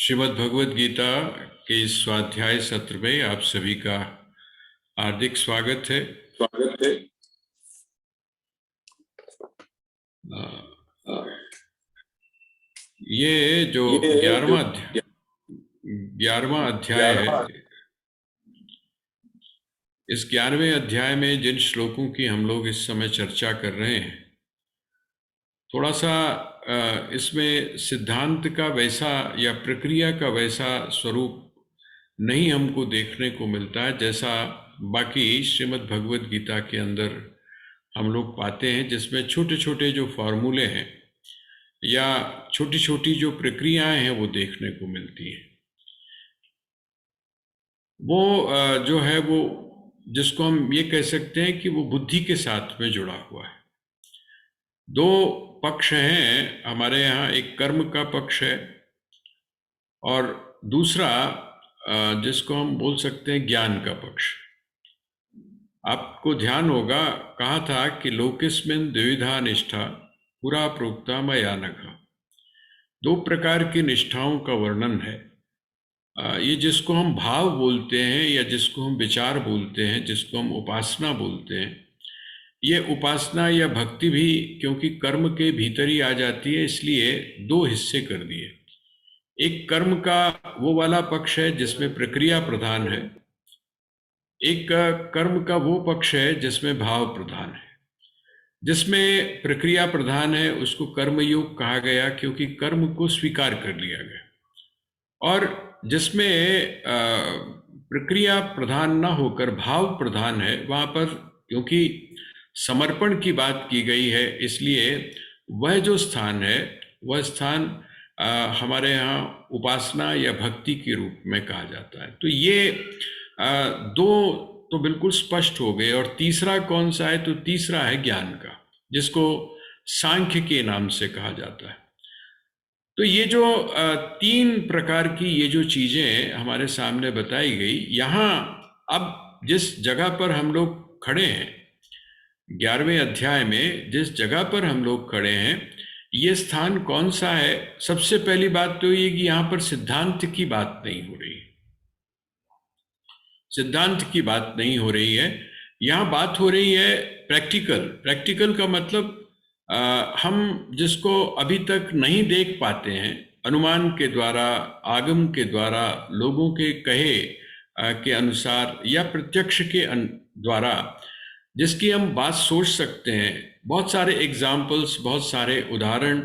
श्रीमद् भगवद गीता के इस स्वाध्याय सत्र में आप सभी का हार्दिक स्वागत है। ये जो 11वां अध्याय है, इस 11वें अध्याय में जिन श्लोकों की हम लोग इस समय चर्चा कर रहे हैं, थोड़ा सा इसमें सिद्धांत का वैसा या प्रक्रिया का वैसा स्वरूप नहीं हमको देखने को मिलता है जैसा बाकी श्रीमद् भगवद गीता के अंदर हम लोग पाते हैं, जिसमें छोटे छोटे जो फॉर्मूले हैं या छोटी छोटी जो प्रक्रियाएं हैं वो देखने को मिलती हैं। वो जो है वो जिसको हम ये कह सकते हैं कि वो बुद्धि के साथ में जुड़ा हुआ है। दो पक्ष हैं हमारे यहाँ, एक कर्म का पक्ष है और दूसरा जिसको हम बोल सकते हैं ज्ञान का पक्ष। आपको ध्यान होगा, कहा था कि लोकेस्मिन् द्विविधा निष्ठा पुरा प्रोक्ता मया नघ। दो प्रकार की निष्ठाओं का वर्णन है। ये जिसको हम भाव बोलते हैं या जिसको हम विचार बोलते हैं, जिसको हम उपासना बोलते हैं, ये उपासना या भक्ति भी क्योंकि कर्म के भीतर ही आ जाती है, इसलिए दो हिस्से कर दिए। एक कर्म का वो वाला पक्ष है जिसमें प्रक्रिया प्रधान है, एक कर्म का वो पक्ष है जिसमें भाव प्रधान है। जिसमें प्रक्रिया प्रधान है उसको कर्मयोग कहा गया क्योंकि कर्म को स्वीकार कर लिया गया, और जिसमें प्रक्रिया प्रधान ना होकर भाव प्रधान है, वहाँ पर क्योंकि समर्पण की बात की गई है, इसलिए वह जो स्थान है वह स्थान हमारे यहाँ उपासना या भक्ति के रूप में कहा जाता है। तो ये दो तो बिल्कुल स्पष्ट हो गए। और तीसरा कौन सा है? तो तीसरा है ज्ञान का, जिसको सांख्य के नाम से कहा जाता है। तो ये जो तीन प्रकार की ये जो चीजें हमारे सामने बताई गई, यहाँ अब जिस जगह पर हम लोग खड़े हैं, 11वें अध्याय में जिस जगह पर हम लोग खड़े हैं, ये स्थान कौन सा है? सबसे पहली बात तो ये कि यहाँ पर सिद्धांत की बात नहीं हो रही है। सिद्धांत की बात नहीं हो रही है, यहाँ बात हो रही है प्रैक्टिकल। प्रैक्टिकल का मतलब हम जिसको अभी तक नहीं देख पाते हैं, अनुमान के द्वारा, आगम के द्वारा, लोगों के कहे के अनुसार या प्रत्यक्ष के द्वारा जिसकी हम बात सोच सकते हैं। बहुत सारे एग्जाम्पल्स, बहुत सारे उदाहरण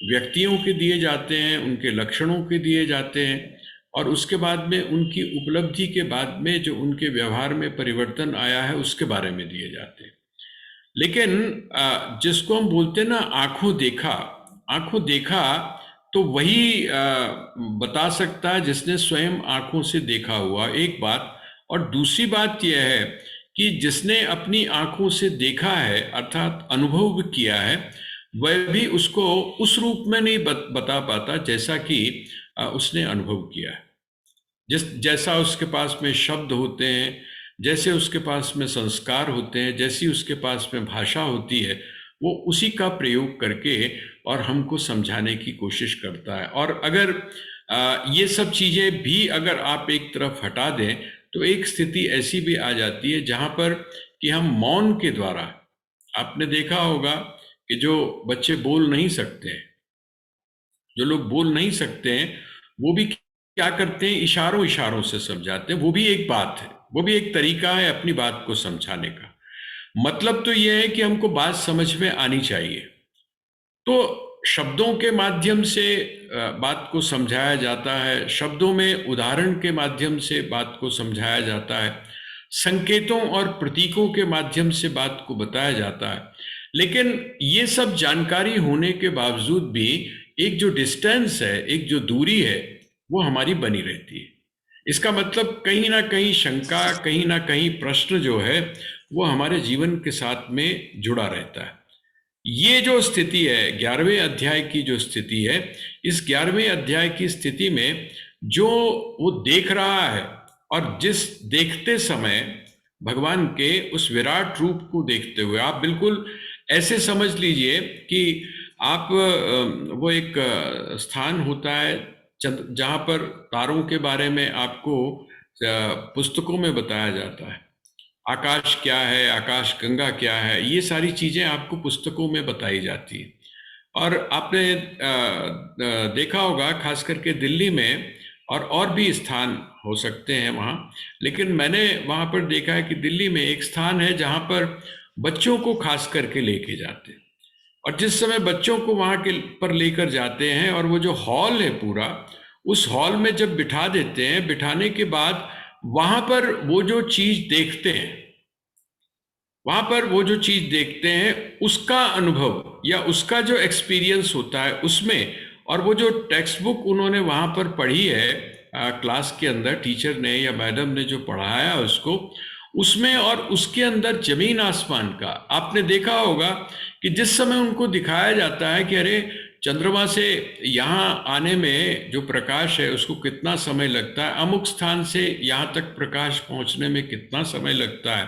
व्यक्तियों के दिए जाते हैं, उनके लक्षणों के दिए जाते हैं, और उसके बाद में उनकी उपलब्धि के बाद में जो उनके व्यवहार में परिवर्तन आया है उसके बारे में दिए जाते हैं। लेकिन जिसको हम बोलते हैं ना आंखों देखा, तो वही बता सकता है जिसने स्वयं आंखों से देखा हुआ, एक बात। और दूसरी बात यह है कि जिसने अपनी आंखों से देखा है अर्थात अनुभव किया है, वह भी उसको उस रूप में नहीं बता पाता जैसा कि उसने अनुभव किया है। जैसा उसके पास में शब्द होते हैं, जैसे उसके पास में संस्कार होते हैं, जैसी उसके पास में भाषा होती है, वो उसी का प्रयोग करके और हमको समझाने की कोशिश करता है। और अगर ये सब चीजें भी अगर आप एक तरफ हटा दें, तो एक स्थिति ऐसी भी आ जाती है जहां पर कि हम मौन के द्वारा, आपने देखा होगा कि जो बच्चे बोल नहीं सकते हैं, जो लोग बोल नहीं सकते हैं, वो भी क्या करते हैं, इशारों से समझाते हैं। वो भी एक बात है, वो भी एक तरीका है अपनी बात को समझाने का। मतलब तो यह है कि हमको बात समझ में आनी चाहिए। तो शब्दों के माध्यम से बात को समझाया जाता है, शब्दों में उदाहरण के माध्यम से बात को समझाया जाता है, संकेतों और प्रतीकों के माध्यम से बात को बताया जाता है। लेकिन ये सब जानकारी होने के बावजूद भी एक जो डिस्टेंस है, एक जो दूरी है, वो हमारी बनी रहती है। इसका मतलब कहीं ना कहीं शंका, कहीं ना कहीं प्रश्न जो है वो हमारे जीवन के साथ में जुड़ा रहता है। ये जो स्थिति है 11वें अध्याय की, जो स्थिति है, इस 11वें अध्याय की स्थिति में जो वो देख रहा है, और जिस देखते समय भगवान के उस विराट रूप को देखते हुए, आप बिल्कुल ऐसे समझ लीजिए कि आप वो एक स्थान होता है जहां पर तारों के बारे में आपको पुस्तकों में बताया जाता है, आकाश क्या है, आकाश गंगा क्या है, ये सारी चीजें आपको पुस्तकों में बताई जाती है। और आपने देखा होगा खास करके दिल्ली में, और भी स्थान हो सकते हैं वहाँ, लेकिन मैंने वहाँ पर देखा है कि दिल्ली में एक स्थान है जहाँ पर बच्चों को खास करके लेके जाते हैं। और जिस समय बच्चों को वहाँ के पर लेकर जाते हैं और वो जो हॉल है पूरा, उस हॉल में जब बिठा देते हैं, बिठाने के बाद वहाँ पर वो जो चीज़ देखते हैं, वहां पर वो जो चीज देखते हैं उसका अनुभव या उसका जो एक्सपीरियंस होता है उसमें, और वो जो टेक्स्ट बुक उन्होंने वहां पर पढ़ी है क्लास के अंदर, टीचर ने या मैडम ने जो पढ़ाया उसको, उसमें और उसके अंदर जमीन आसमान का आपने देखा होगा कि जिस समय उनको दिखाया जाता है कि अरे चंद्रमा से यहाँ आने में जो प्रकाश है उसको कितना समय लगता है, अमुक स्थान से यहाँ तक प्रकाश पहुँचने में कितना समय लगता है,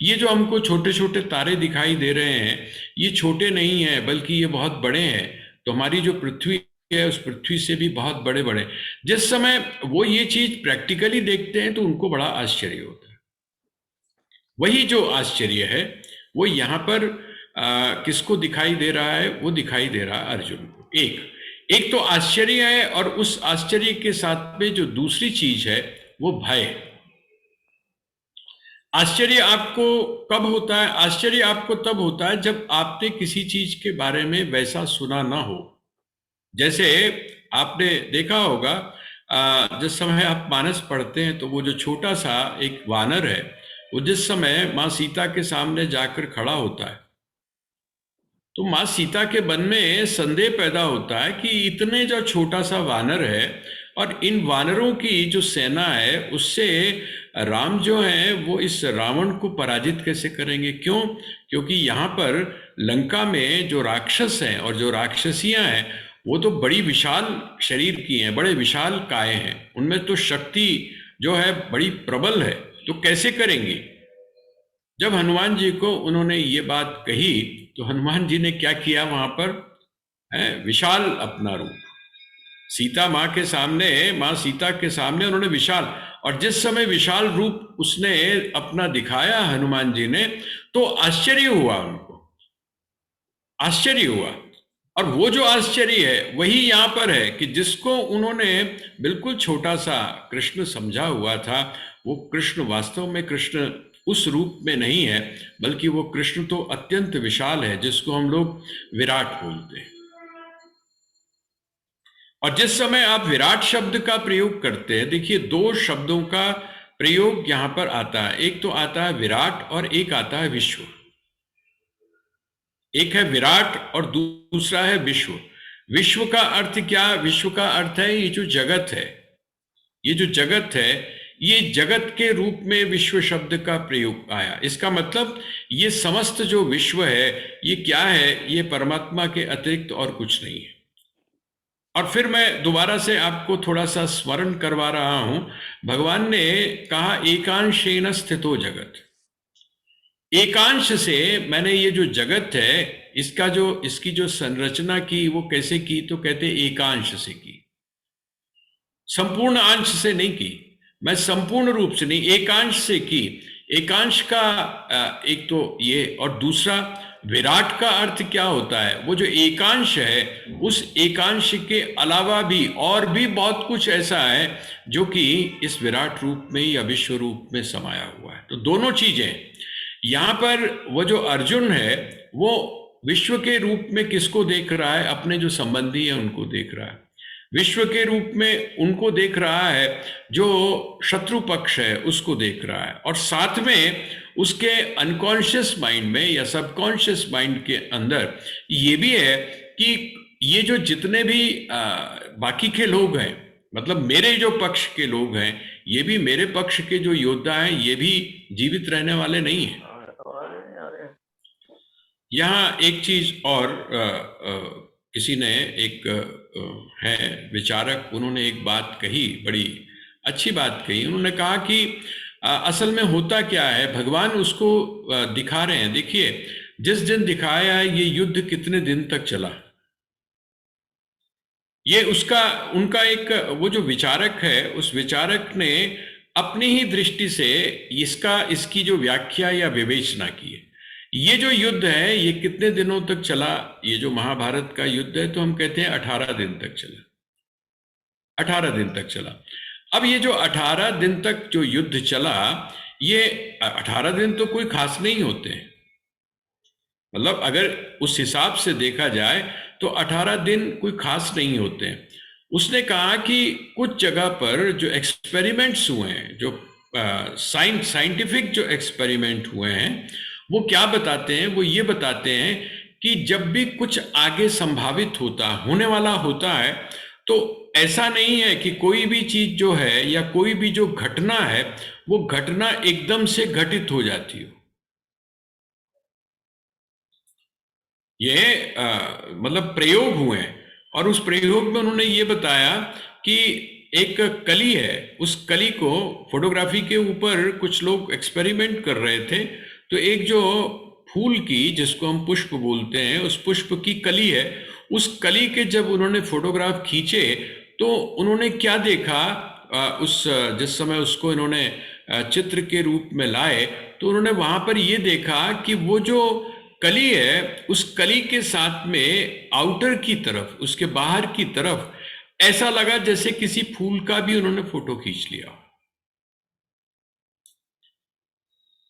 ये जो हमको छोटे छोटे तारे दिखाई दे रहे हैं ये छोटे नहीं हैं बल्कि ये बहुत बड़े हैं। तो हमारी जो पृथ्वी है उस पृथ्वी से भी बहुत बड़े बड़े। जिस समय वो ये चीज प्रैक्टिकली देखते हैं तो उनको बड़ा आश्चर्य होता है। वही जो आश्चर्य है वो यहाँ पर किसको दिखाई दे रहा है? वो दिखाई दे रहा है अर्जुन को। एक तो आश्चर्य है, और उस आश्चर्य के साथ में जो दूसरी चीज है वो भय। आश्चर्य आपको कब होता है? आश्चर्य आपको तब होता है जब आपने किसी चीज के बारे में वैसा सुना ना हो। जैसे आपने देखा होगा जिस समय आप मानस पढ़ते हैं तो वो जो छोटा सा एक वानर है, वो जिस समय माँ सीता के सामने जाकर खड़ा होता है तो माँ सीता के मन में संदेह पैदा होता है कि इतने जो छोटा सा वानर है और इन वानरों की जो सेना है उससे राम जो है वो इस रावण को पराजित कैसे करेंगे? क्यों? क्योंकि यहाँ पर लंका में जो राक्षस हैं और जो राक्षसियां हैं वो तो बड़ी विशाल शरीर की हैं, बड़े विशाल काय हैं, उनमें तो शक्ति जो है बड़ी प्रबल है, तो कैसे करेंगे? जब हनुमान जी को उन्होंने ये बात कही तो हनुमान जी ने क्या किया? वहां पर है विशाल अपना रूप सीता माँ के सामने, माँ सीता के सामने उन्होंने विशाल, और जिस समय विशाल रूप उसने अपना दिखाया हनुमान जी ने तो आश्चर्य हुआ, उनको आश्चर्य हुआ। और वो जो आश्चर्य है वही यहाँ पर है कि जिसको उन्होंने बिल्कुल छोटा सा कृष्ण समझा हुआ था, वो कृष्ण वास्तव में कृष्ण उस रूप में नहीं है, बल्कि वो कृष्ण तो अत्यंत विशाल है जिसको हम लोग विराट बोलते हैं। और जिस समय आप विराट शब्द का प्रयोग करते हैं, देखिए दो शब्दों का प्रयोग यहां पर आता है, एक तो आता है विराट और एक आता है विश्व। एक है विराट और दूसरा है विश्व। विश्व का अर्थ क्या? विश्व का अर्थ है ये जो जगत है, ये जो जगत है, ये जगत के रूप में विश्व शब्द का प्रयोग आया। इसका मतलब ये समस्त जो विश्व है ये क्या है? ये परमात्मा के अतिरिक्त और कुछ नहीं है। और फिर मैं दोबारा से आपको थोड़ा सा स्मरण करवा रहा हूं, भगवान ने कहा एकांशेन स्थितो जगत। एकांश से मैंने ये जो जगत है इसका जो इसकी जो संरचना की वो कैसे की? तो कहते एकांश से की, संपूर्ण अंश से नहीं की। मैं संपूर्ण रूप से नहीं, एकांश से की। एकांश का एक तो ये, और दूसरा विराट का अर्थ क्या होता है? वो जो एकांश है उस एकांश के अलावा भी और भी बहुत कुछ ऐसा है जो कि इस विराट रूप में या विश्व रूप में समाया हुआ है। तो दोनों चीजें यहां पर, वो जो अर्जुन है वो विश्व के रूप में किसको देख रहा है? अपने जो संबंधी है उनको देख रहा है। विश्व के रूप में उनको देख रहा है, जो शत्रु पक्ष है उसको देख रहा है, और साथ में उसके अनकॉन्शियस माइंड में या सबकॉन्शियस माइंड के अंदर ये भी है कि ये जो जितने भी बाकी के लोग हैं, मतलब मेरे जो पक्ष के लोग हैं, ये भी मेरे पक्ष के जो योद्धा हैं ये भी जीवित रहने वाले नहीं हैं। यहाँ एक चीज और किसी ने एक है विचारक, उन्होंने एक बात कही, बड़ी अच्छी बात कही। उन्होंने कहा कि असल में होता क्या है, भगवान उसको दिखा रहे हैं। देखिए जिस दिन दिखाया है ये युद्ध कितने दिन तक चला, ये उसका उनका एक वो जो विचारक है, उस विचारक ने अपनी ही दृष्टि से इसकी जो व्याख्या या विवेचना की है। ये जो युद्ध है ये कितने दिनों तक चला? ये जो महाभारत का युद्ध है तो हम कहते हैं 18 दिन तक चला। 18 दिन तक चला। अब ये जो 18 दिन तक जो युद्ध चला, ये 18 दिन तो कोई खास नहीं होते हैं। मतलब अगर उस हिसाब से देखा जाए तो 18 दिन कोई खास नहीं होते हैं। उसने कहा कि कुछ जगह पर जो एक्सपेरिमेंट्स हुए हैं, जो साइंटिफिक जो एक्सपेरिमेंट हुए हैं, वो क्या बताते हैं? वो ये बताते हैं कि जब भी कुछ आगे संभावित होने वाला होता है, तो ऐसा नहीं है कि कोई भी चीज जो है या कोई भी जो घटना है, वो घटना एकदम से घटित हो जाती हो। ये मतलब प्रयोग हुए हैं, और उस प्रयोग में उन्होंने ये बताया कि एक कली है, उस कली को फोटोग्राफी के ऊपर कुछ लोग एक्सपेरिमेंट कर रहे थे। तो एक जो फूल की, जिसको हम पुष्प बोलते हैं, उस पुष्प की कली है, उस कली के जब उन्होंने फोटोग्राफ खींचे तो उन्होंने क्या देखा, जिस समय उसको इन्होंने चित्र के रूप में लाए, तो उन्होंने वहां पर ये देखा कि वो जो कली है, उस कली के साथ में आउटर की तरफ, उसके बाहर की तरफ ऐसा लगा जैसे किसी फूल का भी उन्होंने फोटो खींच लिया।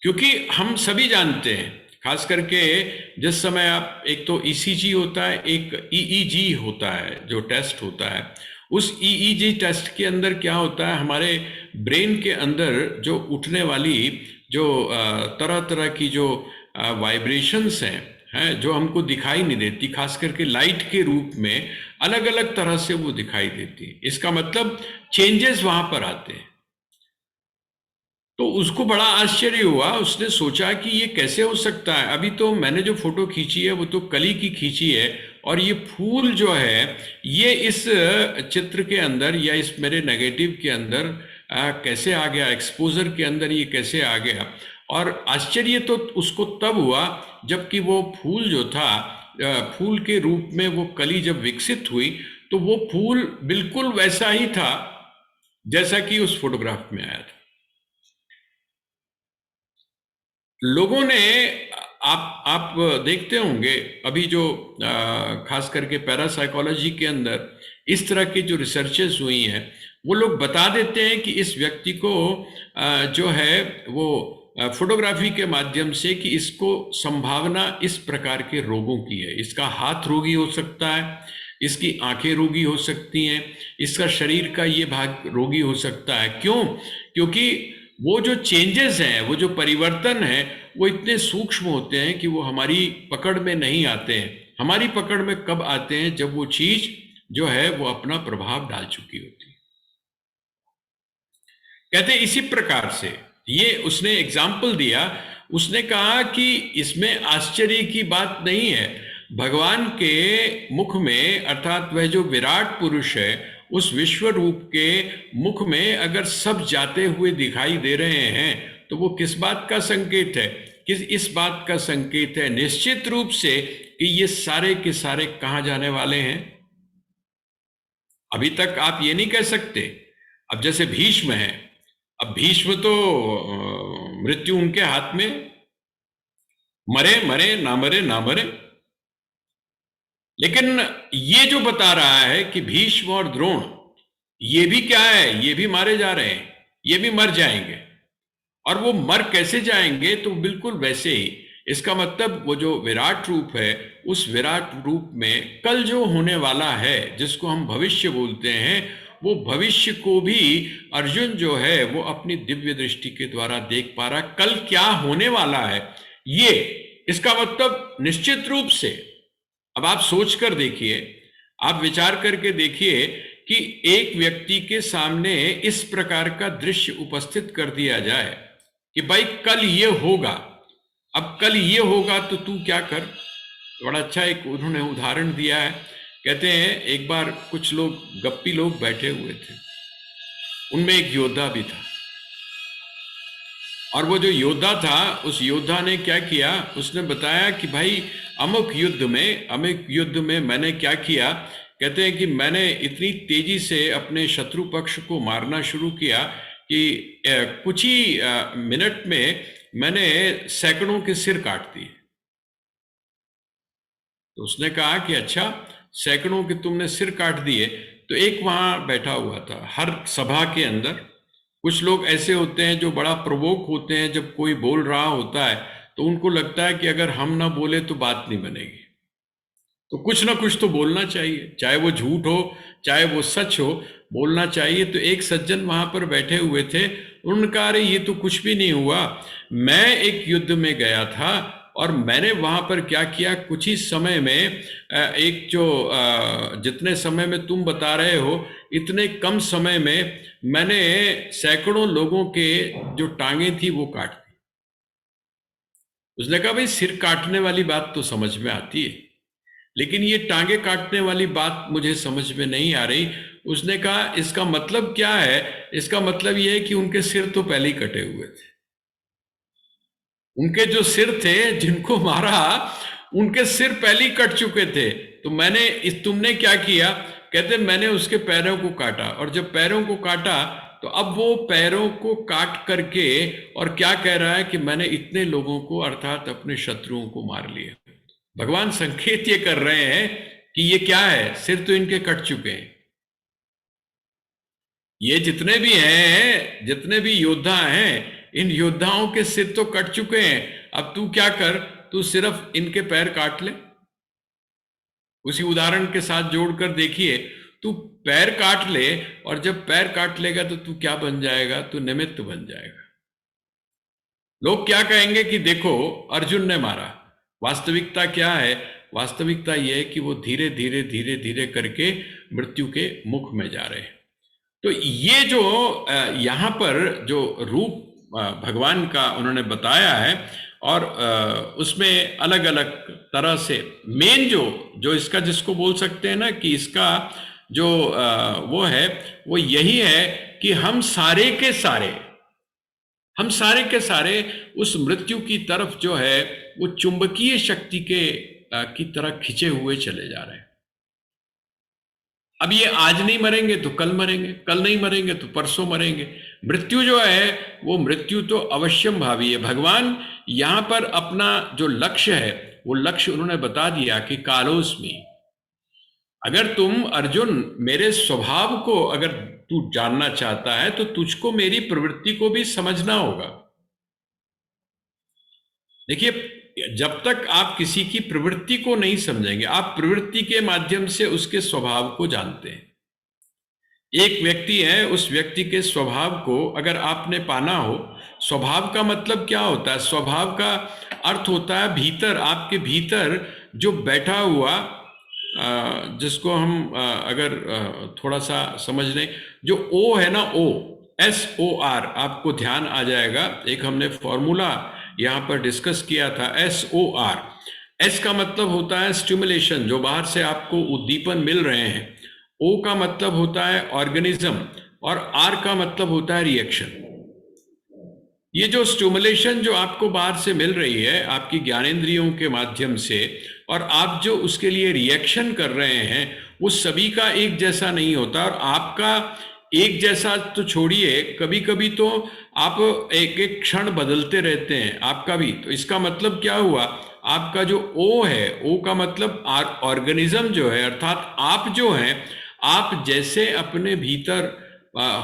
क्योंकि हम सभी जानते हैं, खास करके जिस समय आप, एक तो ईसीजी होता है, एक ईईजी होता है जो टेस्ट होता है, उस ईईजी टेस्ट के अंदर क्या होता है, हमारे ब्रेन के अंदर जो उठने वाली जो तरह तरह की जो वाइब्रेशंस हैं जो हमको दिखाई नहीं देती, खास करके लाइट के रूप में अलग अलग तरह से वो दिखाई देती। इसका मतलब चेंजेस वहां पर आते हैं। तो उसको बड़ा आश्चर्य हुआ, उसने सोचा कि ये कैसे हो सकता है। अभी तो मैंने जो फोटो खींची है वो तो कली की खींची है, और ये फूल जो है ये इस चित्र के अंदर या इस मेरे नेगेटिव के अंदर कैसे आ गया, एक्सपोजर के अंदर ये कैसे आ गया। और आश्चर्य तो उसको तब हुआ जबकि वो फूल जो था, फूल के रूप में वो कली जब विकसित हुई, तो वो फूल बिल्कुल वैसा ही था जैसा कि उस फोटोग्राफ में आया था। लोगों ने, आप देखते होंगे अभी जो खास करके पैरासाइकोलॉजी के अंदर इस तरह की जो रिसर्चेस हुई हैं, वो लोग बता देते हैं कि इस व्यक्ति को जो है वो फोटोग्राफी के माध्यम से, कि इसको संभावना इस प्रकार के रोगों की है। इसका हाथ रोगी हो सकता है, इसकी आंखें रोगी हो सकती हैं, इसका शरीर का ये भाग रोगी हो सकता है। क्यों? क्योंकि वो जो चेंजेस हैं, वो जो परिवर्तन है, वो इतने सूक्ष्म होते हैं कि वो हमारी पकड़ में नहीं आते हैं। हमारी पकड़ में कब आते हैं? जब वो चीज जो है वो अपना प्रभाव डाल चुकी होती है। कहते हैं इसी प्रकार से, ये उसने एग्जाम्पल दिया। उसने कहा कि इसमें आश्चर्य की बात नहीं है। भगवान के मुख में, अर्थात वह जो विराट पुरुष है, उस विश्व रूप के मुख में अगर सब जाते हुए दिखाई दे रहे हैं, तो वो किस बात का संकेत है? इस बात का संकेत है निश्चित रूप से कि ये सारे के सारे कहाँ जाने वाले हैं। अभी तक आप ये नहीं कह सकते। अब जैसे भीष्म है, अब भीष्म तो मृत्यु उनके हाथ में, मरे मरे ना मरे ना मरे। लेकिन ये जो बता रहा है कि भीष्म और द्रोण ये भी क्या है, ये भी मारे जा रहे हैं, ये भी मर जाएंगे। और वो मर कैसे जाएंगे? तो बिल्कुल वैसे ही। इसका मतलब वो जो विराट रूप है, उस विराट रूप में कल जो होने वाला है, जिसको हम भविष्य बोलते हैं, वो भविष्य को भी अर्जुन जो है वो अपनी दिव्य दृष्टि के द्वारा देख पा रहा। कल क्या होने वाला है ये, इसका मतलब निश्चित रूप से, अब आप सोच कर देखिए, आप विचार करके देखिए कि एक व्यक्ति के सामने इस प्रकार का दृश्य उपस्थित कर दिया जाए कि भाई कल ये होगा, अब कल ये होगा तो तू क्या कर। बड़ा अच्छा एक उन्होंने उदाहरण दिया है। कहते हैं एक बार कुछ लोग, गप्पी लोग बैठे हुए थे, उनमें एक योद्धा भी था। और वो जो योद्धा था, उस योद्धा ने क्या किया, उसने बताया कि भाई अमुक युद्ध में मैंने क्या किया कहते हैं कि मैंने इतनी तेजी से अपने शत्रु पक्ष को मारना शुरू किया कि कुछ ही मिनट में मैंने सैकड़ों के सिर काट दिए। तो उसने कहा कि अच्छा, सैकड़ों के तुमने सिर काट दिए। तो एक वहां बैठा हुआ था, हर सभा के अंदर कुछ लोग ऐसे होते हैं जो बड़ा प्रवोक होते हैं। जब कोई बोल रहा होता है तो उनको लगता है कि अगर हम ना बोले तो बात नहीं बनेगी, तो कुछ ना कुछ तो बोलना चाहिए, चाहे वो झूठ हो चाहे वो सच हो, बोलना चाहिए। तो एक सज्जन वहां पर बैठे हुए थे, उन्होंने कहा अरे ये तो कुछ भी नहीं हुआ, मैं एक युद्ध में गया था और मैंने वहां पर क्या किया, कुछ ही समय में एक जो जितने समय में तुम बता रहे हो इतने कम समय में मैंने सैकड़ों लोगों के जो टांगे थी वो काट दी। उसने कहा भाई सिर काटने वाली बात तो समझ में आती है, लेकिन ये टांगे काटने वाली बात मुझे समझ में नहीं आ रही। उसने कहा इसका मतलब क्या है? इसका मतलब ये है कि उनके सिर तो पहले ही कटे हुए थे। उनके जो सिर थे जिनको मारा, उनके सिर पहले ही कट चुके थे। तो तुमने क्या किया? कहते मैंने उसके पैरों को काटा, और जब पैरों को काटा तो अब वो पैरों को काट करके और क्या कह रहा है कि मैंने इतने लोगों को अर्थात अपने शत्रुओं को मार लिया। भगवान संकेत ये कर रहे हैं कि ये क्या है, सिर तो इनके कट चुके हैं। ये जितने भी हैं, जितने भी योद्धा हैं, इन योद्धाओं के सिर तो कट चुके हैं। अब तू क्या कर, तू सिर्फ इनके पैर काट ले। उसी उदाहरण के साथ जोड़कर देखिए, तू पैर काट ले, और जब पैर काट लेगा तो तू क्या बन जाएगा? तू निमित्त बन जाएगा। लोग क्या कहेंगे कि देखो अर्जुन ने मारा। वास्तविकता क्या है? वास्तविकता यह है कि वो धीरे धीरे धीरे धीरे करके मृत्यु के मुख में जा रहे हैं। तो ये जो यहाँ पर जो रूप भगवान का उन्होंने बताया है, और उसमें अलग अलग तरह से मेन जो जो इसका जिसको बोल सकते हैं ना कि इसका जो वो है वो यही है कि हम सारे के सारे उस मृत्यु की तरफ जो है वो चुंबकीय शक्ति के की तरह खिंचे हुए चले जा रहे हैं। अब ये आज नहीं मरेंगे तो कल मरेंगे, कल नहीं मरेंगे तो परसों मरेंगे। मृत्यु जो है वो मृत्यु तो अवश्यम भावी है। भगवान यहां पर अपना जो लक्ष्य है वो लक्ष्य उन्होंने बता दिया कि कालोस्मि। अगर तुम अर्जुन मेरे स्वभाव को अगर तू जानना चाहता है तो तुझको मेरी प्रवृत्ति को भी समझना होगा। देखिए, जब तक आप किसी की प्रवृत्ति को नहीं समझेंगे, आप प्रवृत्ति के माध्यम से उसके स्वभाव को जानते हैं। एक व्यक्ति है, उस व्यक्ति के स्वभाव को अगर आपने पाना हो, स्वभाव का मतलब क्या होता है? स्वभाव का अर्थ होता है भीतर, आपके भीतर जो बैठा हुआ, जिसको हम अगर थोड़ा सा समझ लें, जो ओ है ना, SOR, आपको ध्यान आ जाएगा। एक हमने फॉर्मूला यहाँ पर डिस्कस किया था, SOR। S का मतलब होता है स्टिमुलेशन, जो बाहर से आपको उद्दीपन मिल रहे हैं। O का मतलब होता है ऑर्गेनिज्म, और R का मतलब होता है रिएक्शन। ये जो स्टिमुलेशन जो आपको बाहर से मिल रही है आपकी ज्ञानेंद्रियों के माध्यम से, और आप जो उसके लिए रिएक्शन कर रहे हैं, वो सभी का एक जैसा नहीं होता। और आपका एक जैसा तो छोड़िए, कभी कभी तो आप एक एक क्षण बदलते रहते हैं आपका भी। तो इसका मतलब क्या हुआ? आपका जो O है, O का मतलब ऑर्गेनिज्म जो है, अर्थात आप जो हैं, आप जैसे अपने भीतर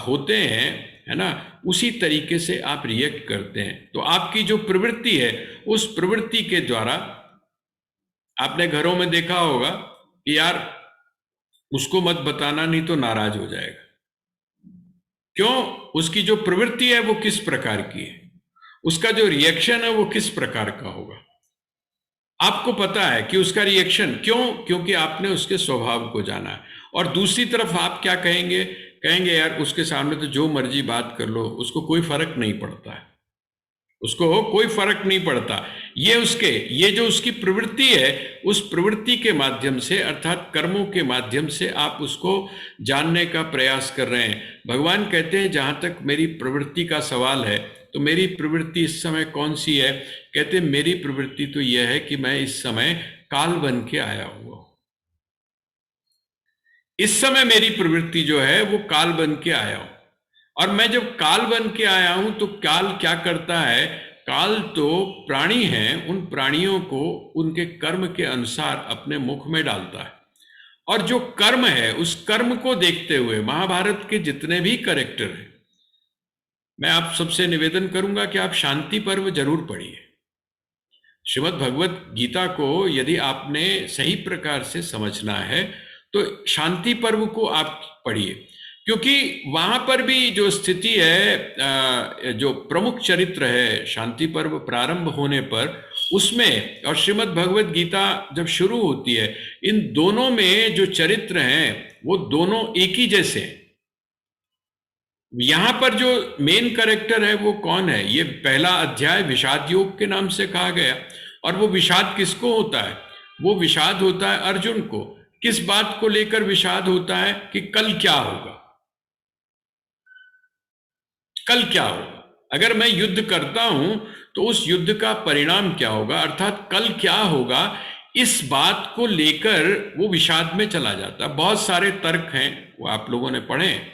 होते हैं, है ना, उसी तरीके से आप रिएक्ट करते हैं। तो आपकी जो प्रवृत्ति है, उस प्रवृत्ति के द्वारा आपने घरों में देखा होगा कि यार उसको मत बताना नहीं तो नाराज हो जाएगा। क्यों? उसकी जो प्रवृत्ति है वो किस प्रकार की है, उसका जो रिएक्शन है वो किस प्रकार का होगा। आपको पता है कि उसका रिएक्शन क्यों? क्योंकि आपने उसके स्वभाव को जाना है। और दूसरी तरफ आप क्या कहेंगे? कहेंगे यार उसके सामने तो जो मर्जी बात कर लो, उसको कोई फर्क नहीं पड़ता है, उसको कोई फर्क नहीं पड़ता। ये जो उसकी प्रवृत्ति है, उस प्रवृत्ति के माध्यम से, अर्थात कर्मों के माध्यम से आप उसको जानने का प्रयास कर रहे हैं। भगवान कहते हैं जहां तक मेरी प्रवृत्ति का सवाल है, तो मेरी प्रवृत्ति इस समय कौन सी है? कहते हैं मेरी प्रवृत्ति तो यह है कि मैं इस समय काल बन के आया हुआ हूं। इस समय मेरी प्रवृत्ति जो है वो काल बन के आया हूं, और मैं जब काल बन के आया हूं तो काल क्या करता है? काल तो प्राणी हैं, उन प्राणियों को उनके कर्म के अनुसार अपने मुख में डालता है, और जो कर्म है उस कर्म को देखते हुए महाभारत के जितने भी कैरेक्टर हैं, मैं आप सबसे निवेदन करूंगा कि आप शांति पर्व जरूर पढ़िए। श्रीमद् भगवत गीता को यदि आपने सही प्रकार से समझना है तो शांति पर्व को आप पढ़िए, क्योंकि वहां पर भी जो स्थिति है, जो प्रमुख चरित्र है शांति पर्व प्रारंभ होने पर, उसमें और श्रीमद् भगवत गीता जब शुरू होती है, इन दोनों में जो चरित्र हैं वो दोनों एक ही जैसे हैं। यहां पर जो मेन कैरेक्टर है वो कौन है? ये पहला अध्याय विषाद योग के नाम से कहा गया, और वो विषाद किसको होता है? वो विषाद होता है अर्जुन को। किस बात को लेकर विषाद होता है? कि कल क्या होगा, कल क्या होगा, अगर मैं युद्ध करता हूं तो उस युद्ध का परिणाम क्या होगा, अर्थात कल क्या होगा, इस बात को लेकर वो विषाद में चला जाता है। बहुत सारे तर्क हैं, वो आप लोगों ने पढ़े हैं।